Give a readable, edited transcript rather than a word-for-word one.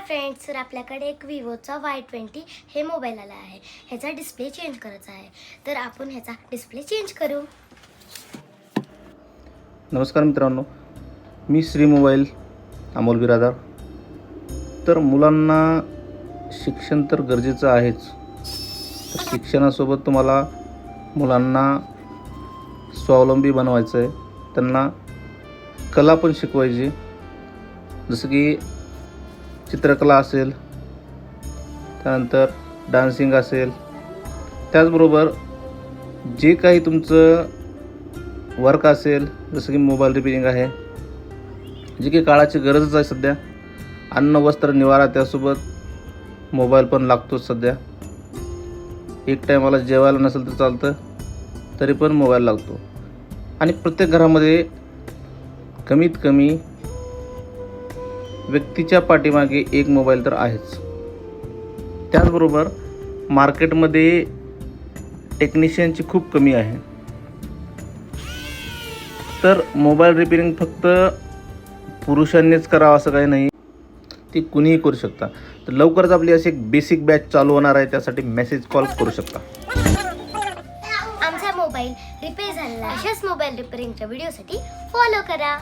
Friends, तर आपल्याकडे एक विवोचा Y20 हे मोबाईल आला आहे. ह्याचा डिस्प्ले चेंज करायचा आहे, तर आपण ह्याचा डिस्प्ले चेंज करू. नमस्कार मित्रांनो, मी श्री मोबाईल अमोल बिरादार. तर मुलांना शिक्षण तर गरजेचं आहेच. तर शिक्षणासोबत तुम्हाला मुलांना स्वावलंबी बनवायचं आहे. त्यांना कला पण शिकवायची, जसं की चित्रकला असेल, त्यानंतर डान्सिंग असेल. त्याचबरोबर जे काही तुमचं वर्क असेल, जसं की मोबाईल रिपेरिंग आहे, जी की काळाची गरजच आहे सध्या. अन्न वस्त्र निवारा, त्यासोबत मोबाईल पण लागतोच सध्या. एक टायमाला जेवायला नसेल तर चालतं, तरी पण मोबाईल लागतो. आणि प्रत्येक घरामध्ये कमीत कमी व्यक्तीच्या पाठीमागे एक मोबाईल तर आहेच. त्याचबरोबर मार्केटमध्ये टेक्निशियनची खूप कमी आहे. तर मोबाईल रिपेरिंग फक्त पुरुषांनीच करावं असं काही नाही, ती कुणीही करू शकता. तर लवकरच आपली अशी एक बेसिक बॅच चालू होणार आहे, त्यासाठी मेसेज कॉल करू शकता. आमचा मोबाईल रिपेअर झालेला आहे. अशाच मोबाईल रिपेअरिंगच्या व्हिडिओसाठी फॉलो करा.